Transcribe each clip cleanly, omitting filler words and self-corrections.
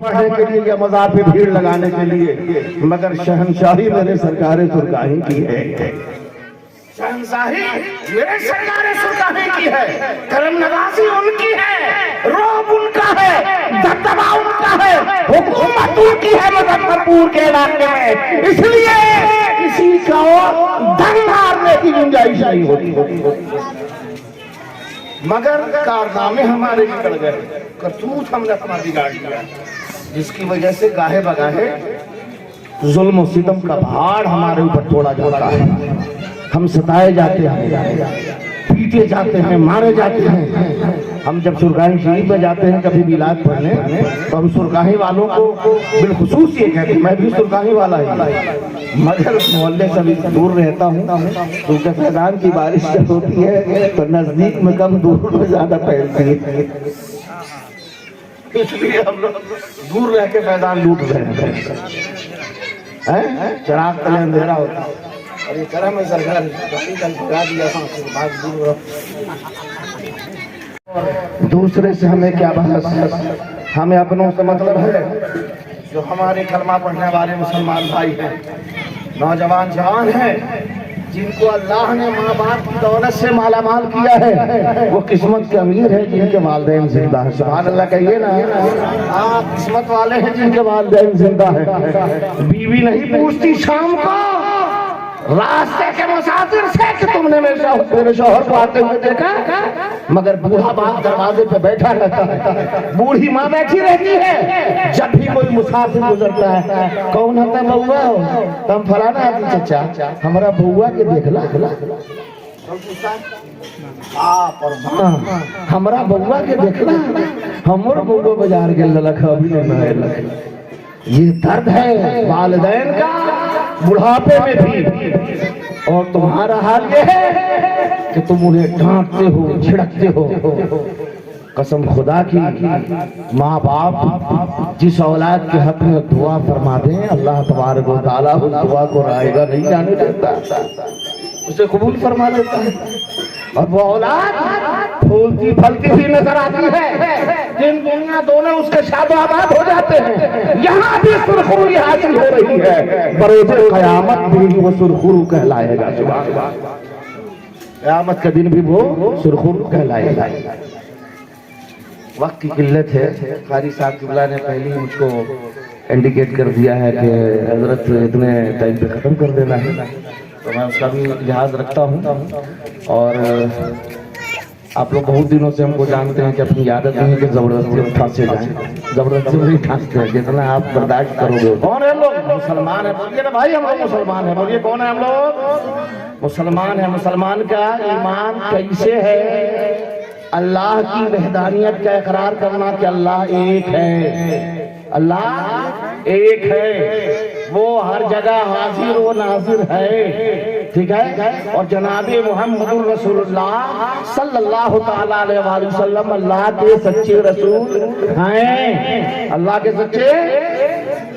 پڑھنے کے لیے یا مزار پہ بھیڑ لگانے کے لیے، مگر شہنشاہی میرے سرکار سرکاہی کی ہے۔ شہنشاہی میرے سرکار سرکاہی کی ہے، کرم نوازی ان کی ہے، روب ان کا ہے، دبدبا ان کا ہے، حکومت ان کی ہے مظفرپور کے علاقے میں، اس لیے کسی کو دم مارنے کی گنجائش نہیں ہوتی، مگر کارنامے ہمارے بگڑ گئے، کرتوت ہم نے اپنا بگاڑ لیا، جس کی وجہ سے گاہے بگاہے ظلم و ستم کا پہاڑ ہمارے اوپر توڑا جاتا ہے، ہم ستائے جاتے ہیں، پیٹے جاتے ہیں، مارے جاتے ہیں۔ ہم جب سرکاہی شریف میں جاتے ہیں کبھی میلاد پڑھنے تو ہم سرکاہی والوں کو بالخصوص یہ کہتے ہیں، میں بھی سرکاہی والا ہوں، مگر محلے سے دور رہتا ہوں کیونکہ فیضان کی بارش جب ہوتی ہے تو نزدیک میں کم دور میں زیادہ پھیلتی ہے، اس لیے ہم لوگ دور رہ کے فیضان لوٹ رہے ہیں۔ چراغ تلے اندھیرا ہوتا ہے اور یہ کرم ہے سرکار گاڑی کل بھگا دیا دوسرے سے ہمیں کیا بحث، ہمیں اپنوں سے مطلب ہے۔ جو ہمارے کلمہ پڑھنے والے مسلمان بھائی ہیں، نوجوان جوان ہیں، جن کو اللہ نے ماں باپ کی دولت سے مالا مال کیا ہے، وہ قسمت کے امیر ہیں جن کے والدین زندہ ہیں۔ سبحان اللہ کہیے نا، آپ قسمت والے ہیں جن کے والدین زندہ ہیں۔ بیوی نہیں پوچھتی شام کو راستے کے مسافر سے کہ تم نے میرے شوہر کو آتے ہوئے دیکھا، مگر بوڑھا باپ دروازے پہ بیٹھا رہتا ہے، بوڑھی ماں بیٹھی رہتی ہے، جب بھی کوئی مسافر گزرتا ہے کون ہوتا ہے؟ بہوا تم فلانا آتی چچا ہمارا بہوا کے دیکھلا، آپ اور ماں ہمارا بہوا کے دیکھلا، ہمارا بہوا بازار کے لکھا بھی نہیں لکھا۔ یہ درد ہے والدین کا بڑھاپے میں بھی، اور تمہارا حال یہ ہے کہ تم انہیں ڈانٹتے ہو، چھڑکتے ہو۔ قسم خدا کی، ماں باپ جس اولاد کے حق میں دعا فرما دیں اللہ تبارک و تعالیٰ اس دعا کو رائے گا نہیں جانے دیتا، اسے قبول فرما لیتا ہے، اور وہ اولاد پھولتی پھلتی بھی نظر آتی ہے، جن دنیا دونوں اس کے شاد و آباد ہو جاتے ہیں، یہاں بھی سرخروئی حاصل ہو رہی ہے، بروز قیامت بھی وہ سرخرو کہلائے گا۔ سبحان اللہ، قیامت کا دن بھی وہ سرخرو کہلائے گا۔ وقت کی قلت ہے، قاری صاحب قبلہ نے پہلے ہی مجھ کو انڈیکیٹ کر دیا ہے کہ حضرت اتنے ٹائم پہ ختم کر دینا ہے، تو میں اس کا بھی لحاظ رکھتا ہوں۔ اور آپ لوگ بہت دنوں سے ہم کو جانتے ہیں کہ اپنی عادت نہیں ہے کہ زبردستی ہم پھانسے جائیں، زبردستی نہیں پھانستے ہیں، جتنا آپ برداشت کرو گے۔ کون ہے ہم لوگ؟ مسلمان ہیں، بولیے نا بھائی، ہم لوگ مسلمان ہیں، بولیے کون ہے ہم لوگ؟ مسلمان ہیں۔ مسلمان کا ایمان کیسے ہے؟ اللہ کی وحدانیت کا اقرار کرنا کہ اللہ ایک ہے، اللہ ایک ہے، وہ ہر جگہ حاضر و ناظر ہے، ٹھیک ہے؟ اور جناب محمد رسول اللہ صلی اللہ تعالیٰ علیہ وآلہ وسلم اللہ کے سچے رسول ہیں، اللہ کے سچے،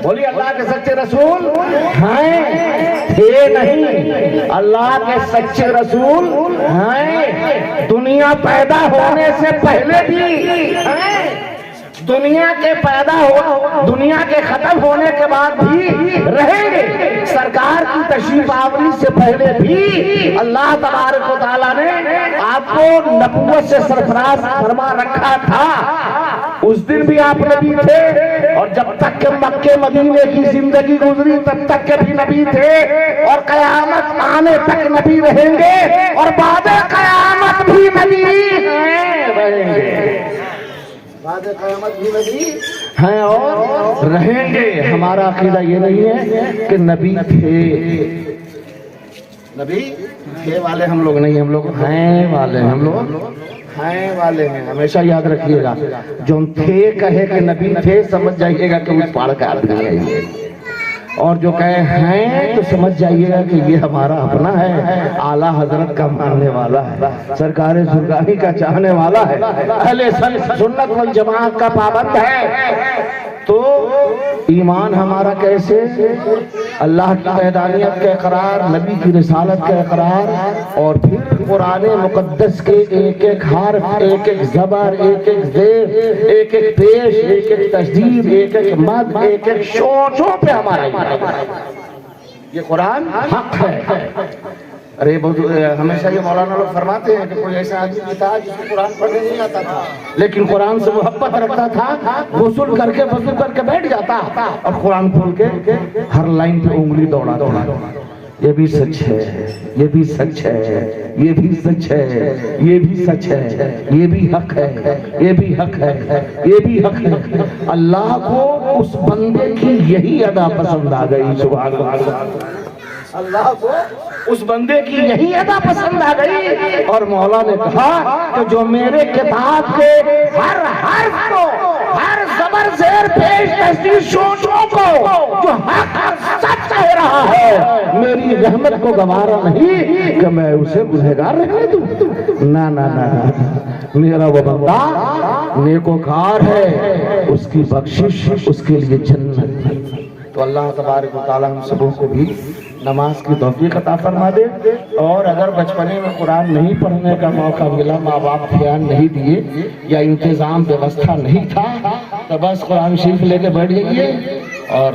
بولیے اللہ کے سچے رسول ہیں، تھے نہیں، اللہ کے سچے رسول ہیں، دنیا پیدا ہونے سے پہلے بھی ہیں، دنیا کے پیدا ہو، دنیا کے ختم ہونے کے بعد بھی رہیں گے، سرکار کی تشریف آوری سے پہلے بھی اللہ تبارک و تعالیٰ نے آپ کو نبوت سے سرفراز فرما رکھا تھا، اس دن بھی آپ نبی تھے، اور جب تک کہ مکے مدینے کی زندگی گزری تب تک کے بھی نبی تھے، اور قیامت آنے تک نبی رہیں گے، اور بعد قیامت بھی نبی رہیں گے، بعد قیامت بھی نبی ہیں اور رہیں گے۔ ہمارا عقیدہ یہ نہیں ہے کہ نبی تھے، نبی تھے والے ہم لوگ نہیں، ہم لوگ ہیں والے ہیں، ہم لوگ ہیں والے ہیں، ہمیشہ یاد رکھیے گا، جو ہم تھے کہے کہ نبی تھے سمجھ جائیے گا کہ اس پاڑ کا آدمی ہے یہ، اور جو کہے ہیں تو سمجھ جائیے گا کہ یہ ہمارا اپنا ہے، اعلیٰ حضرت کا ماننے والا ہے، سرکار سرکاری کا چاہنے والا ہے، اہل سنت والجماعت کا پابند ہے۔ تو ایمان ہمارا کیسے اللہ کی وحدانیت کا اقرار، نبی کی رسالت کا اقرار، اور پھر قرآن مقدس کے ایک ایک حرف، ایک ایک زبر، ایک ایک زیر، ایک ایک پیش، ایک ایک تشدید، ایک ایک مد، ایک ایک شوچوں پہ ہمارا ایمان ہے۔ یہ قرآن حق ہے۔ ارے ہمیشہ یہ مولانا لوگ فرماتے ہیں کہ کوئی ایسا آدمی بھی تھا جس کو قرآن پڑھنے نہیں آتا تھا، لیکن قرآن سے محبت رکھتا تھا، غسل کر کے وضو کر کے بیٹھ جاتا اور قرآن کھول کے ہر لائن پہ انگلی دوڑاتا۔ یہ بھی سچ ہے، یہ بھی سچ ہے، یہ بھی سچ ہے، یہ بھی سچ ہے، یہ بھی حق ہے، یہ بھی حق ہے، یہ بھی حق ہے۔ اللہ کو اس بندے کی یہی ادا پسند آ گئی، سبحان اللہ۔ اللہ کو اس بندے کی یہی ادا پسند آ گئی، اور مولا نے کہا کہ جو میرے کتاب کے ہر حرف کو، ہر زبر زیر پیش تشدید شوشوں کو جو حق سچ کہہ رہا ہے، میری رحمت کو گوارا نہیں کہ میں اسے گنہگار رہنے دوں۔ نہ نہ نہ، میرا وہ بندہ نیکوکار ہے، اس کی بخشش اس کے لیے جنت ہے۔ تو اللہ تبارک و تعالی ہم سبوں کو بھی نماز کی توفیق عطا فرما دے، اور اگر بچپنے میں قرآن نہیں پڑھنے کا موقع ملا، ماں باپ دھیان نہیں دیے یا انتظام ویوستھا نہیں تھا، تو بس قرآن شریف لے کے بیٹھ جائیے اور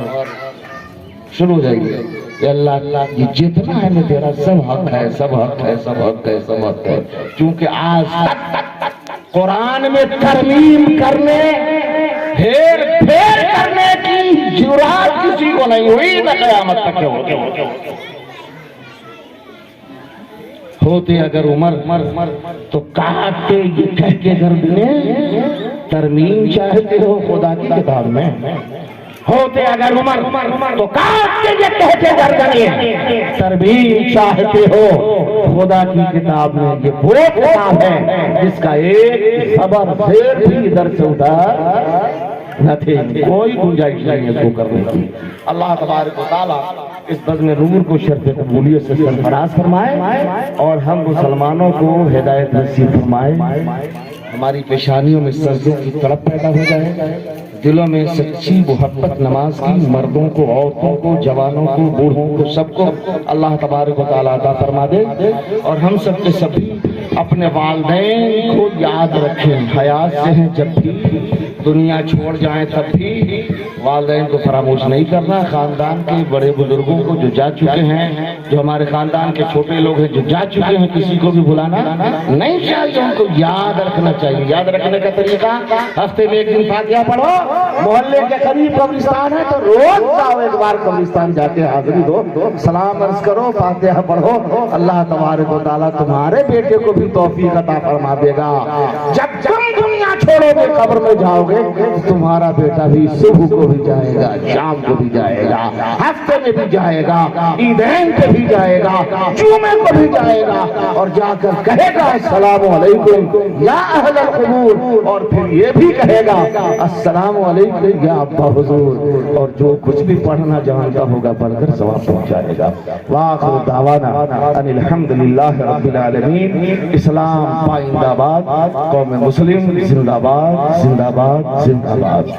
شروع ہو جائیے کہ اللہ اللہ یہ جتنا ہے نا تیرا سب حق ہے، سب حق ہے، سب حق ہے، سب حق ہے۔ کیونکہ آج تک قرآن میں ترمیم کرنے، پھیر پھیر کرنے کی جرات کسی کو نہیں ہوئی، نہ قیامت تک ہوتے اگر عمر تو کاٹتے یہ کہہ کے گردنے، ترمیم چاہتے ہو خدا کی کتاب میں۔ ہوتے اگر عمر تو کاٹتے یہ کہہ کے گردنے، ترمیم چاہتے ہو خدا کی کتاب میں۔ یہ وہ کتاب ہے جس کا ایک خبر زیر بھی ادھر سے ادھر نہ تھے، کوئی گنجائش نہیں ہے کو کرنے کی۔ اللہ تبارک و تعالیٰ اس بزم نور کو شرف قبولیت سے سرفراز فرمائے، اور ہم مسلمانوں کو ہدایت نصیب فرمائے، ہماری پیشانیوں میں سجدوں کی طلب پیدا ہو جائے، دلوں میں سچی محبت نماز کی، مردوں کو، عورتوں کو، جوانوں کو، بوڑھوں کو، سب کو اللہ تبارک و تعالیٰ عطا فرما دے، اور ہم سب کے سبھی اپنے والدین کو یاد رکھیں، حیات سے ہیں جب بھی، دنیا چھوڑ جائیں تب بھی والدین کو فراموش نہیں کرنا۔ خاندان کے بڑے بزرگوں کو جو جا چکے ہیں، جو ہمارے خاندان کے چھوٹے لوگ ہیں جو جا چکے ہیں، کسی کو بھی بلانا نہیں چاہیے، ان کو یاد رکھنا چاہیے۔ یاد رکھنے کا طریقہ، ہفتے میں ایک دن فاتحہ پڑھو، محلے کے قریب قبرستان ہے تو روز جاؤ، ایک بار قبرستان جا کے حاضری دو، سلام عرض کرو، فاتحہ پڑھو، اللہ تبارک و تعالیٰ تمہارے بیٹے کو بھی توفیق عطا فرما دے گا۔ جب تم دنیا چھوڑو گے، قبر میں جاؤ گے، تمہارا بیٹا بھی صبح کو بھی جائے گا، شام کو بھی جائے گا، ہفتے میں بھی جائے گا، عیدین پہ بھی جائے گا، جمعے کو بھی جائے گا، اور جا کر کہے گا السلام علیکم یا اہل القبور، اور پھر یہ بھی کہے گا السلام علیکم یا ابا حضور، اور جو کچھ بھی پڑھنا جانتا ہوگا پڑھ کر ثواب پہنچائے گا۔ وآخر دعوانا ان الحمدللہ رب العالمین۔ اسلام پائندہ باد، قوم مسلم زندہ باد، زندہ باد، زندہ باد۔